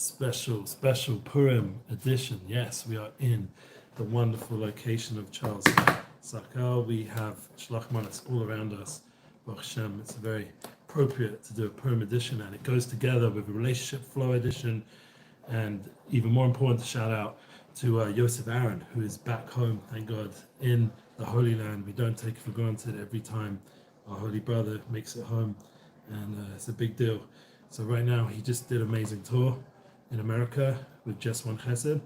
special Purim edition. Yes, we are in the wonderful location of Charles Sakal. We have Shlach Manas all around us. Baruch Hashem, it's very appropriate to do a Purim edition, and it goes together with a relationship flow edition. And even more important, to shout out to Yosef Aaron, who is back home, thank God, in the Holy Land. We don't take it for granted every time our holy brother makes it home, and it's a big deal. So right now, he just did an amazing tour in America with Just One Chesed.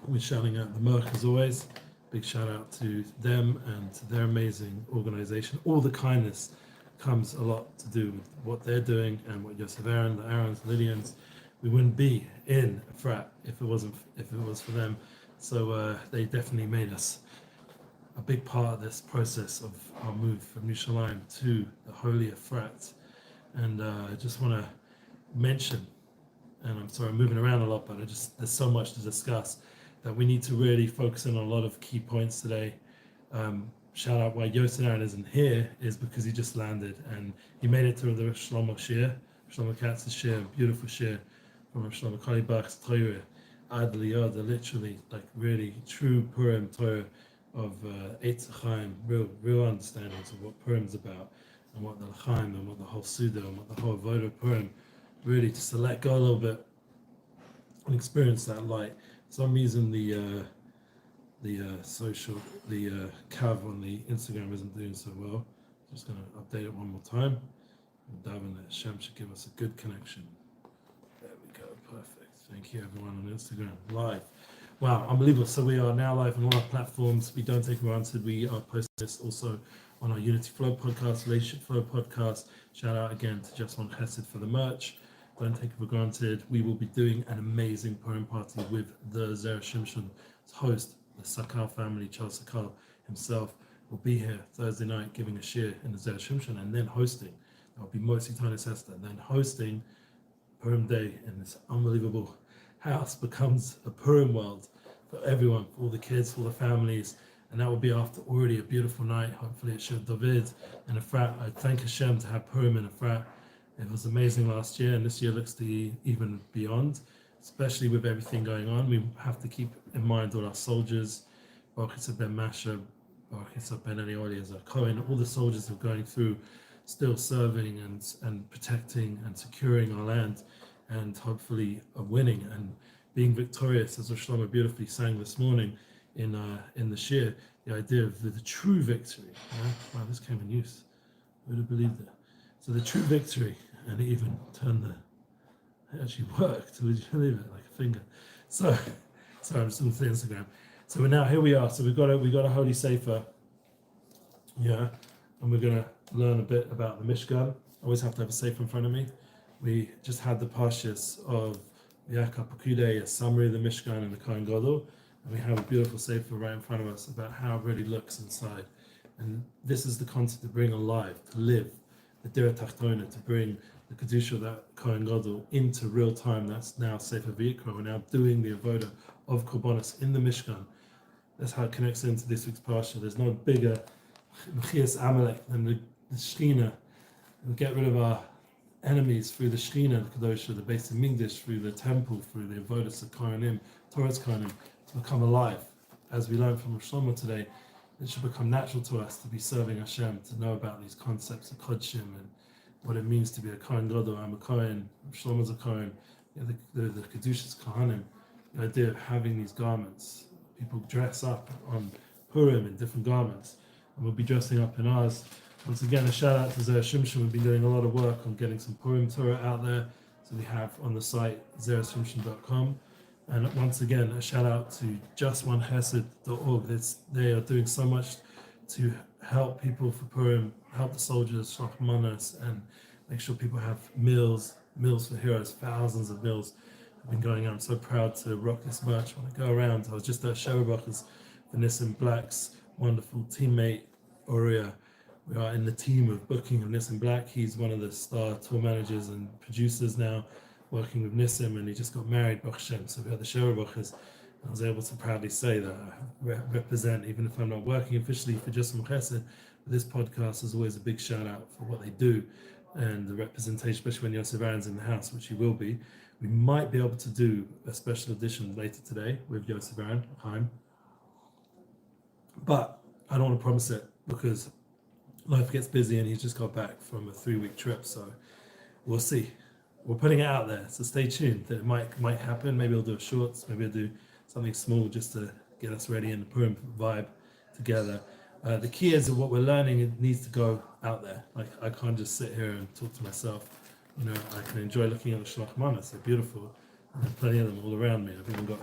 We're shouting out the Merc as always. Big shout out to them and to their amazing organization. All the kindness comes a lot to do with what they're doing and what Yosef Aaron, the Aarons, Lydians. We wouldn't be in a frat if it was for them. So they definitely made us a big part of this process of our move from Yerushalayim to the holier frat. And I just want to mention, and I'm sorry I'm moving around a lot, but there's so much to discuss that we need to really focus in on a lot of key points today. Shout out why Yosef Aaron isn't here is because he just landed and he made it through the Shlomo Shir, Shlomo Katz's Shir, beautiful Shir from Shlomo Kalibach's Torah, Ad Liyada, literally like really true Purim Torah of Eitz Chaim, real understandings of what Purim's about and what the L'chaim and what the whole Suda and what the whole Avodah of Purim, really just to let go a little bit and experience that light. For some reason the Cav on the Instagram isn't doing so well. Just going to update it one more time. And Davin that Hashem should give us a good connection. There we go, perfect. Thank you everyone on Instagram, live. Wow, unbelievable. So we are now live on all our platforms. We don't take it for granted. We are posting this also on our Unity Flow podcast, Relationship Flow podcast. Shout out again to Just One Chesed for the merch. Don't take it for granted. We will be doing an amazing Purim party with the Zera Shimshon's host, the Sakal family. Charles Sakal himself will be here Thursday night giving a shir in the Zera Shimshon and then hosting. That will be Motzi Tanis Esther. And then hosting Purim Day in this unbelievable house becomes a Purim world for everyone, for all the kids, for all the families. And that will be after already a beautiful night, hopefully at Shir David and a frat. I thank Hashem to have Purim in a frat. It was amazing last year, and this year looks to be even beyond, especially with everything going on. We have to keep in mind all our soldiers, Baruch Yitzhak ben Masha, Baruch Yitzhak ben Eli Eliezer Cohen, all the soldiers are going through, still serving and protecting and securing our land, and hopefully winning and being victorious, as Rosh Shlomo beautifully sang this morning in the shir, the idea of the true victory. Wow, this came in use. Who would have believed it? So the true victory, and it even turned it actually worked. Would you believe it? Like a finger. So, sorry, I'm just looking at Instagram. So here we are. So we've got a holy sefer, yeah, and we're gonna learn a bit about the Mishkan. I always have to have a sefer in front of me. We just had the Parshas of Yaakov Pekudei, a summary of the Mishkan and the Kohen Gadol, and we have a beautiful sefer right in front of us about how it really looks inside. And this is the concept to bring alive, to live the Dira Tachtona, to bring the Kedusha of that Kohen Gadol into real time. That's now Sefer Vayikra. We're now doing the Avodah of Korbanos in the Mishkan. That's how it connects into this week's Parsha. There's no bigger Mechias Amalek than the Shechina. We get rid of our enemies through the Shechina, the Kedusha, the Beis Hamikdash, through the temple, through the Avodah of Kohanim, Torah's Kohanim, to become alive. As we learned from Rosh Shlomo today, it should become natural to us to be serving Hashem, to know about these concepts of Kodshim and what it means to be a Kohen Gadol. I'm a Kohen, Shlomo's a Kohen, the Kedusha's Kohanim. The idea of having these garments. People dress up on Purim in different garments, and we'll be dressing up in ours. Once again, a shout out to Zera Shimshon. We've been doing a lot of work on getting some Purim Torah out there. So we have on the site zerashimshon.com. And once again, a shout out to JustOneChesed.org. They are doing so much to help people for Purim, help the soldiers, Shlach Manas, and make sure people have meals for heroes, thousands of meals have been going on. I'm so proud to rock this merch when I go around. I was just at Sherabach's for Nissim Black's wonderful teammate, Aurea. We are in the team of booking of Nissim Black. He's one of the star tour managers and producers now, working with Nissim, and he just got married, Baruch Hashem. So we had the Sherabachas. I was able to proudly say that I represent, even if I'm not working officially for Just One Chesed, this podcast is always a big shout out for what they do and the representation, especially when Yosef Aaron's in the house, which he will be. We might be able to do a special edition later today with Yosef Aaron Chaim, but I don't want to promise it because life gets busy and he's just got back from a 3-week trip, so we'll see. We're putting it out there, so stay tuned. That it might happen. Maybe I'll do a shorts, maybe I'll do something small just to get us ready in the Purim vibe together. The key is that what we're learning, it needs to go out there. Like, I can't just sit here and talk to myself. You know, I can enjoy looking at the Shlach Manas. They're beautiful. And there's plenty of them all around me. I've even got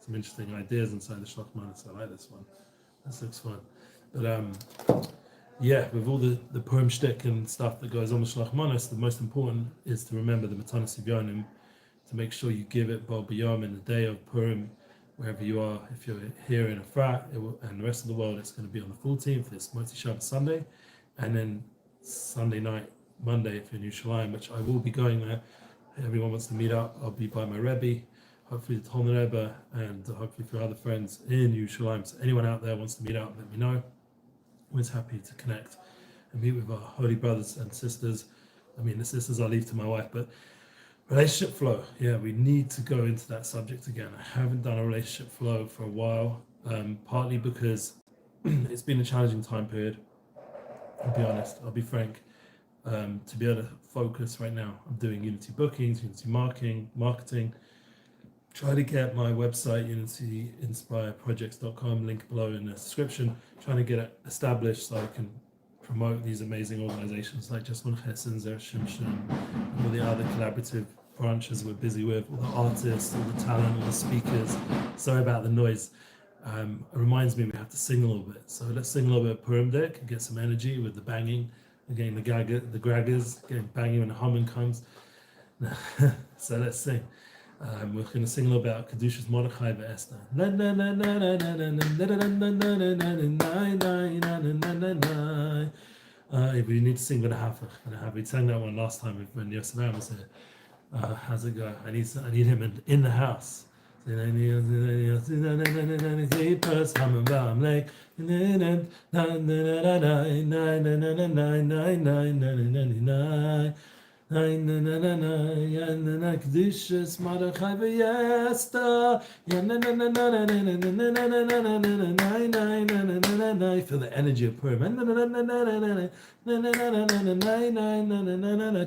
some interesting ideas inside the Shlach Manas. I like this one. This looks fun. But yeah, with all the Purim shtick and stuff that goes on with Shlach Manas, the most important is to remember the Matanas Yonim, to make sure you give it Bo B'Yom in the day of Purim, wherever you are. If you're here in Efrat and the rest of the world, it's going to be on the 14th. It's Motzi Shabbat Sunday, and then Sunday night, Monday, if you're in Yerushalayim, which I will be going there. Everyone wants to meet up. I'll be by my Rebbe, hopefully the Talmud Rebbe, and hopefully for other friends in Yerushalayim. So anyone out there wants to meet up, let me know. Always happy to connect and meet with our holy brothers and sisters. I mean, the sisters I'll leave to my wife, but relationship flow. Yeah, we need to go into that subject again. I haven't done a relationship flow for a while, partly because it's been a challenging time period. I'll be honest, I'll be frank. To be able to focus right now, I'm doing Unity bookings, Unity marketing, try to get my website, unityinspireprojects.com, link below in the description, trying to get it established so I can promote these amazing organizations like Just One Chesed, Zer Shimshon, and all the other collaborative branches we're busy with, all the artists, all the talent, all the speakers. Sorry about the noise. It reminds me we have to sing a little bit. So let's sing a little bit of Purim Deck and get some energy with the banging. Again, the graggers, getting banging when the humming comes. So let's sing. We're going to sing a little about Kedushas Mordechai Esther. We need to sing with a half. We sang that one last time when Yosef Aaron was here. How's it go? I need him in the house. Kedushas Mordechai v'Esther. Feel the energy of Purim.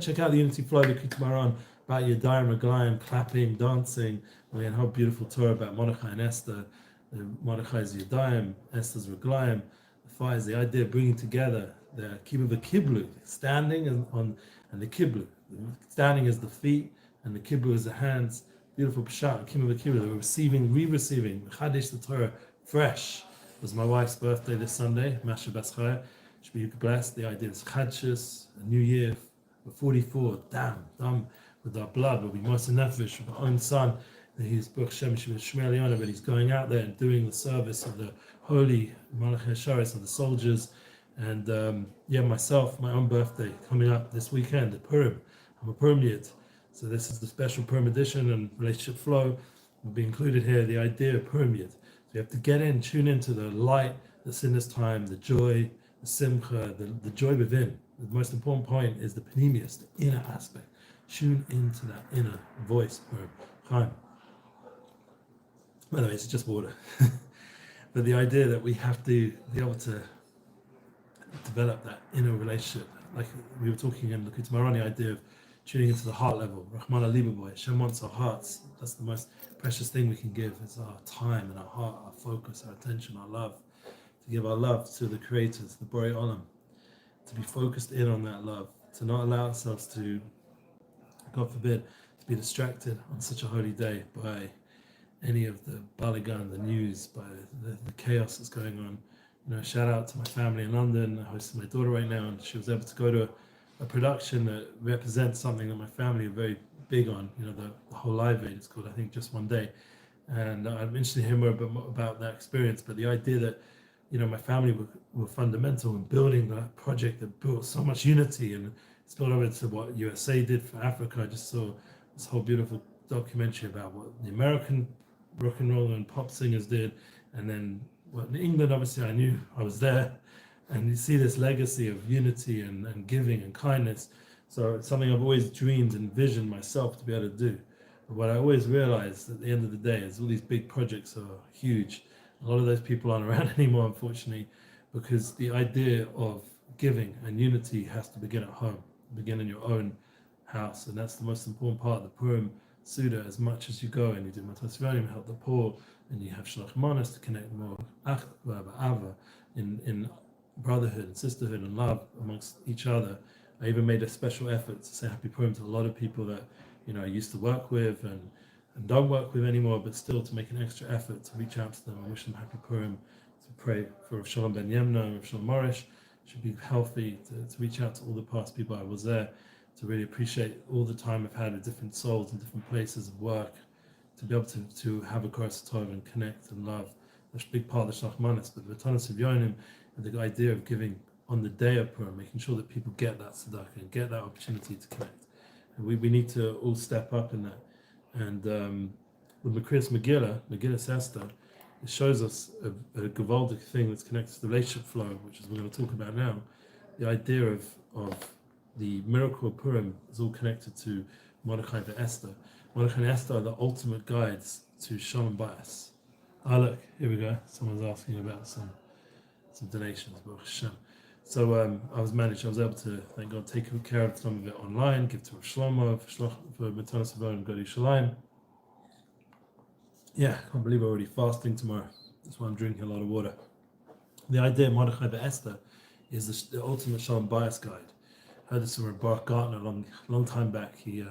Check out the Unity Flow tomorrow on about Yadayim Raglayim, clapping, dancing. We had a whole beautiful Torah about Mordechai and Esther. Mordechai's Yadayim, Esther's Raglayim. The fire is the idea of bringing together the Kibbutz v'Kiblu, standing and the Kiblu. Standing is the feet, and the Kiblu is the hands. Beautiful Pshat, Kibbutz v'Kiblu. We're re-receiving, Chadish the Torah, fresh. It was my wife's birthday this Sunday, Masha Baschaya. Should be blessed. The idea is Chadshus, a new year. We're 44, done with our blood. We'll be Moshe Nefesh with our own son. He's Baruch Shem Shmuel Yonah, but he's going out there and doing the service of the holy Malachei Sharis of the soldiers. And myself, my own birthday coming up this weekend at Purim. I'm a Purim Yid. So this is the special Purim edition, and relationship flow will be included here. The idea of Purim Yid. So you have to get in, tune into the light that's in this time, the joy, the simcha, the joy within. The most important point is the panemius, the inner aspect. Tune into that inner voice, Purim. Chaim. By the way, it's just water. But the idea that we have to be able to develop that inner relationship, like we were talking in Looking Tomorrow, the idea of tuning into the heart level. Rahman Alibaboy, Hashem wants our hearts. That's the most precious thing we can give, is our time and our heart, our focus, our attention, our love. To give our love to the Creator, to the Borei Olam. To be focused in on that love. To not allow ourselves to, God forbid, to be distracted on such a holy day by any of the balagan, the news, by the chaos that's going on. You know, shout out to my family in London. I hosted my daughter right now, and she was able to go to a production that represents something that my family are very big on. You know, the whole Live Aid, it's called, I think, Just One Day. And I'm interested to hear more about that experience. But the idea that, you know, my family were fundamental in building that project that built so much unity, and it's built over to what USA did for Africa. I just saw this whole beautiful documentary about what the American rock and roll and pop singers did, and then what in England, obviously I knew, I was there, and you see this legacy of unity and giving and kindness. So it's something I've always dreamed and envisioned myself to be able to do. But what I always realize at the end of the day is all these big projects are huge. A lot of those people aren't around anymore, unfortunately, because the idea of giving and unity has to begin at home, begin in your own house. And that's the most important part of the Purim Suda. As much as you go and you do Matas Yonim, help the poor, and you have Shalach Manas to connect more in brotherhood and sisterhood and love amongst each other. I even made a special effort to say Happy Purim to a lot of people that I used to work with and don't work with anymore, but still to make an extra effort to reach out to them and wish them Happy Purim, to pray for Shalom Ben Yemna and Shalom Nourished should be healthy, to reach out to all the past people I was there, to really appreciate all the time I've had with different souls in different places of work, to be able to have a Koras Tov and connect and love. That's a big part of the Shalach Manas, but the Tanas of Yonim and the idea of giving on the day of Purim, making sure that people get that tzedakah and get that opportunity to connect. And we need to all step up in that. And with Makriyas Megillah Esther, it shows us a gewaldic thing that's connected to the relationship flow, which is what we're going to talk about now. The idea of the miracle of Purim is all connected to Mordechai and Esther. Mordechai and Esther are the ultimate guides to Shalom Bayis. Ah, look, here we go. Someone's asking about some donations. Baruch Hashem. So I was able to, thank God, take care of some of it online, give to Rav Shlomo for Matanas Avon and go to Shalom. Yeah, I can't believe I'm already fasting tomorrow. That's why I'm drinking a lot of water. The idea of Mordechai Esther is the ultimate Shalom Bayis guide. I heard this from Baruch Gartner a long time back. He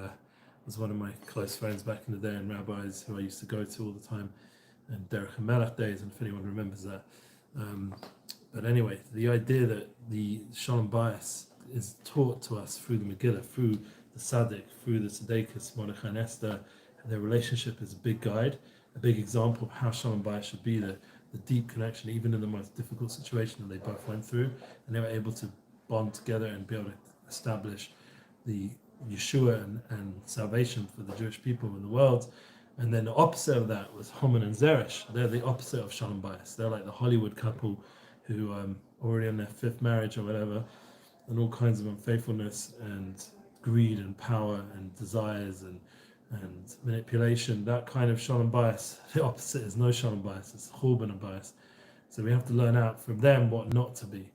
was one of my close friends back in the day and rabbis who I used to go to all the time, and Derech HaMelech days, and if anyone remembers that. But anyway, the idea that the Shalom Bayis is taught to us through the Megillah, through the Tzaddik, through the Tzedekis, Mordechai and Esther, and their relationship is a big guide, a big example of how Shalom Bayis should be, the deep connection, even in the most difficult situation that they both went through, and they were able to bond together and be able to establish the Yeshua and salvation for the Jewish people in the world. And then the opposite of that was Haman and Zeresh. They're the opposite of Shalom Bayis. They're like the Hollywood couple who already on their fifth marriage or whatever, and all kinds of unfaithfulness and greed and power and desires and manipulation. That kind of Shalom Bayis. The opposite is no Shalom Bayis. It's Churban and Bayis. So we have to learn out from them what not to be.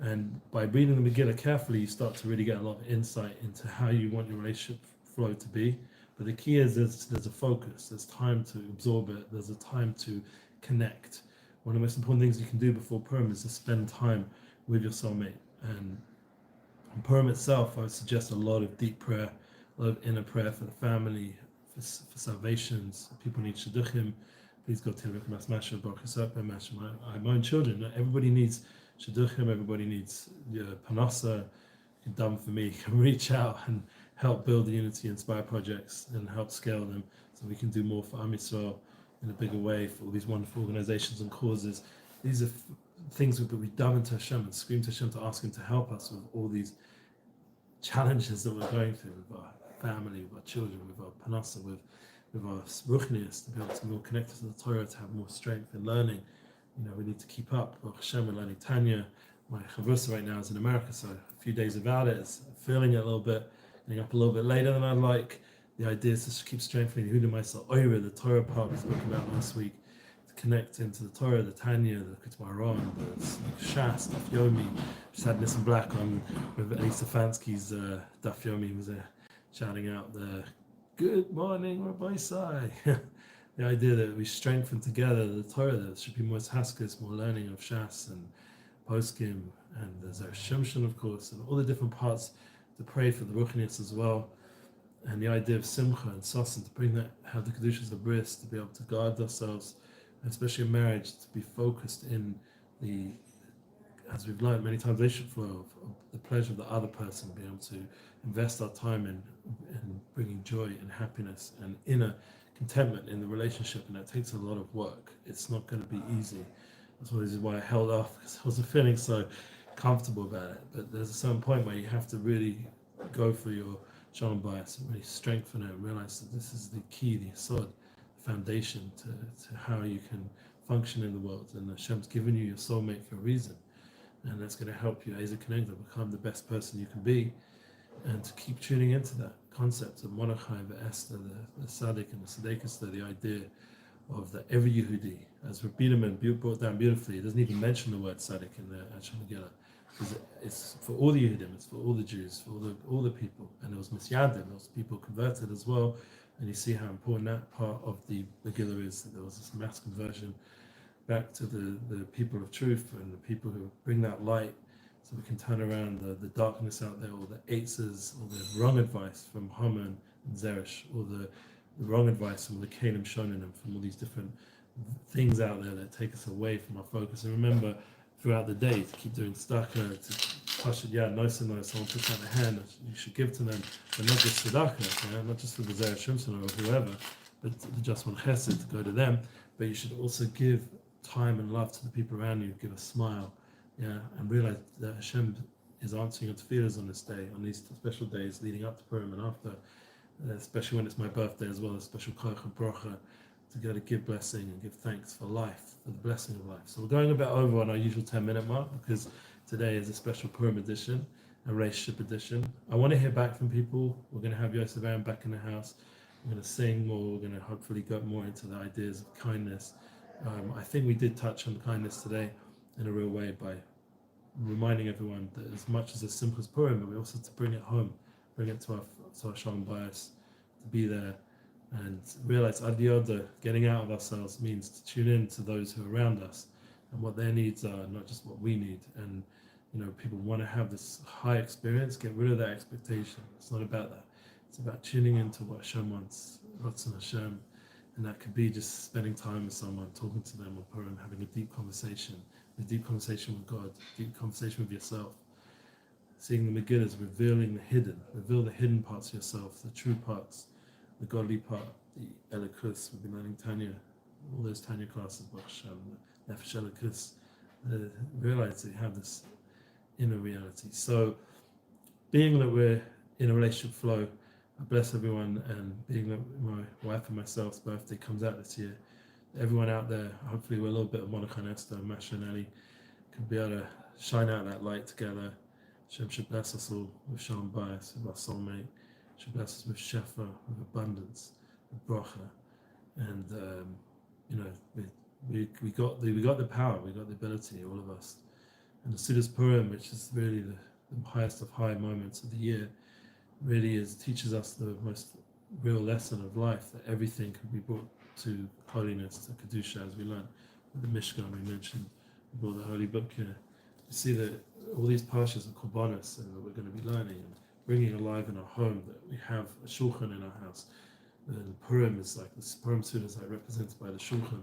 And by reading the Megillah carefully, you start to really get a lot of insight into how you want your relationship flow to be. But the key is there's a focus, there's time to absorb it, there's a time to connect. One of the most important things you can do before Purim is to spend time with your soulmate. And in Purim itself, I would suggest a lot of deep prayer, a lot of inner prayer for the family, for salvations. People need shidduchim. Please go to my own children. Everybody needs shidduchim, everybody needs panasa. You can done for me, you can reach out and help build the Unity Inspire projects and help scale them so we can do more for Am Yisrael in a bigger way, for all these wonderful organizations and causes. These are things that we dive into Hashem and scream to Hashem to ask Him to help us with all these challenges that we're going through with our family, with our children, with our panasa, with our ruchnius, to be able to be more connected to the Torah, to have more strength in learning. We need to keep up. Baruch Hashem, we're learning Tanya. My chavrusa right now is in America, so a few days without it, feeling it a little bit, getting up a little bit later than I'd like. The idea is to keep strengthening Yehuda myself. The Torah part we spoke about last week, to connect into the Torah, the Tanya, the Ketmaron, the Shas, Daf Yomi. Just had Nissan Black on with Eli Stefanski's Daf Yomi. He was shouting out the "Good morning, Rabbi Sai." The idea that we strengthen together the Torah, there should be more haskes, more learning of Shas and Poskim, and there's our Shimshon, of course, and all the different parts to pray for the Ruchnius as well. And the idea of Simcha and Sasan, to bring that, have the Kedushas of Bris, to be able to guard ourselves, and especially in marriage, to be focused in the, as we've learned many times, relationship flow of the pleasure of the other person, being able to invest our time in bringing joy and happiness and inner contentment in the relationship, and that takes a lot of work. It's not going to be easy. That's why I held off, because I wasn't feeling so comfortable about it. But there's a certain point where you have to really go for your Shalom Bayis and really strengthen it and realize that this is the key, the Yesod, the foundation to how you can function in the world. And Hashem's given you your soulmate for a reason. And that's going to help you as a connector become the best person you can be, and to keep tuning into that concept of Mordechai, the Esther, the Tzaddik, and the Tzaddikus, the idea of that every Yehudi, as Rabbi Biederman brought down beautifully, he doesn't even mention the word Tzaddik in the actual Megillah, because it's for all the Yehudim, it's for all the Jews, for all the people, and there was Misyadim, there was people converted as well, and you see how important that part of the Megillah is, that there was this mass conversion back to the people of truth and the people who bring that light, so we can turn around the darkness out there, or the eitzes, or the wrong advice from Haman and Zeresh, or the wrong advice from the Kalim Shonanim, from all these different things out there that take us away from our focus. And remember, throughout the day, to keep doing tzedakah, to touch it, nice, someone puts out a hand, you should give to them, but not just tzedakah, not just for the Zeresh Shimson or whoever, but just one chesed to go to them, but you should also give time and love to the people around you, give a smile, and realize that Hashem is answering your tefillahs on this day, on these special days leading up to Purim and after, especially when it's my birthday as well, a special koach and bracha, to go to give blessing and give thanks for life, for the blessing of life. So we're going a bit over on our usual 10-minute mark, because today is a special Purim edition, a relationship edition. I want to hear back from people. We're going to have Yosef Aaron back in the house. We're going to sing more. We're going to hopefully go more into the ideas of kindness. I think we did touch on kindness today in a real way by reminding everyone that as much as simple as Purim, but we also have to bring it home, bring it to our Shalom bias, to be there and realize Ad Yoda, getting out of ourselves, means to tune in to those who are around us and what their needs are, not just what we need. And people want to have this high experience, get rid of that expectation. It's not about that. It's about tuning into what Hashem wants, Ratzon Hashem. And that could be just spending time with someone, talking to them on Purim, having a deep conversation with God, a deep conversation with yourself. Seeing the Megillah is revealing reveal the hidden parts of yourself, the true parts, the godly part, the Elikus. We've been learning Tanya, all those Tanya classes, Baruch Hashem, the Nefesh Elikus. Realize that you have this inner reality. So, being that we're in a relationship flow, I bless everyone, and being that my wife and myself's birthday comes out this year, everyone out there, hopefully we're a little bit of Monica and Esther, Masha and Ali, can be able to shine out that light together. Hashem should bless us all with Shalom bias, with our soulmate. Should bless us with Shefa, with abundance, with bracha, and we got the power, we got the ability, all of us. And the Sudas Purim, which is really the highest of high moments of the year, really teaches us the most real lesson of life, that everything can be brought to holiness, to Kedusha, as we learned with the Mishkan we mentioned, we brought the Holy Book here. You see that all these parshas are korbanos, and that we're going to be learning and bringing alive in our home, that we have a shulchan in our house. And Purim is like, the Purim Suda is like represented by the shulchan,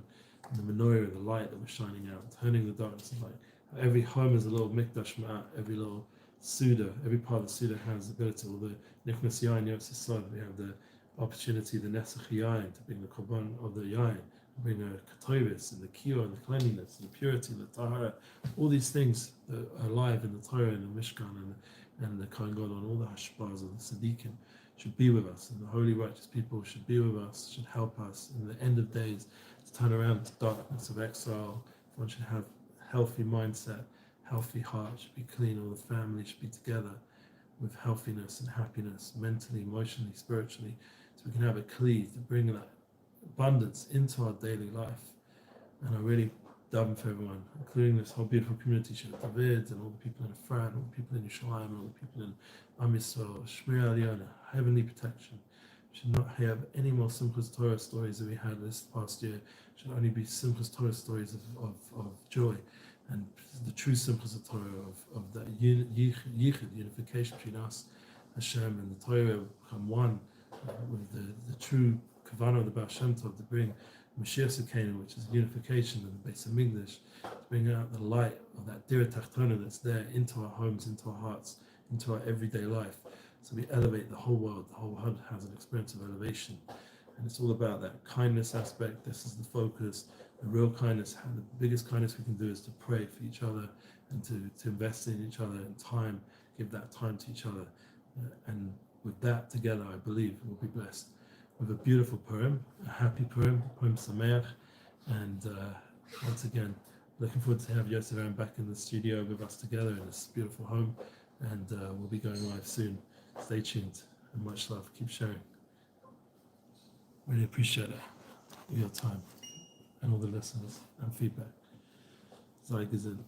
and the menorah, the light that we're shining out, turning the darkness to light. Every home is a little mikdash ma'at, every little Suda, every part of the Suda has the ability. All the Nichnas Yain, Yotzei, we have the opportunity, the Nesach Yain, to bring the korban of the Yain, bring the Katovis and the Kiyah and the cleanliness and the purity and the Tahara, all these things that are alive in the Torah and the Mishkan and the Kohen Gadol, and all the Hashbaz of the Tzaddikim should be with us, and the holy righteous people should be with us, should help us in the end of days to turn around the darkness of exile. One should have healthy mindset, healthy heart, should be clean, all the family should be together with healthiness and happiness, mentally, emotionally, spiritually, so we can have a kli to bring that abundance into our daily life. And I really daven for everyone, including this whole beautiful community, Shabbat David, and all the people in Efrat, all the people in Yerushalayim, and all the people in Am Yisrael, Shmir Aliyona, heavenly protection. We should not have any more Simchas Torah stories that we had this past year. It should only be Simchas Torah stories of joy, and the true Simchas of Torah, of that yichud, unification between us, Hashem, and the Torah become one with the true kavanah of the Baal Shem Tov, to bring Mashiach Sekenu, which is unification of the Beis Hamikdash, to bring out the light of that Dira Tachtona that's there into our homes, into our hearts, into our everyday life. So we elevate the whole world. The whole world has an experience of elevation. And it's all about that kindness aspect. This is the focus. The real kindness, the biggest kindness we can do is to pray for each other and to invest in each other in time, give that time to each other. And with that together, I believe we'll be blessed with a beautiful Purim, a happy Purim, Purim Sameach. And once again, looking forward to have Yosef Aaron back in the studio with us together in this beautiful home. And we'll be going live soon. Stay tuned. and much love. Keep sharing. Really appreciate it. Your time and all the listeners and feedback. Sei gesund.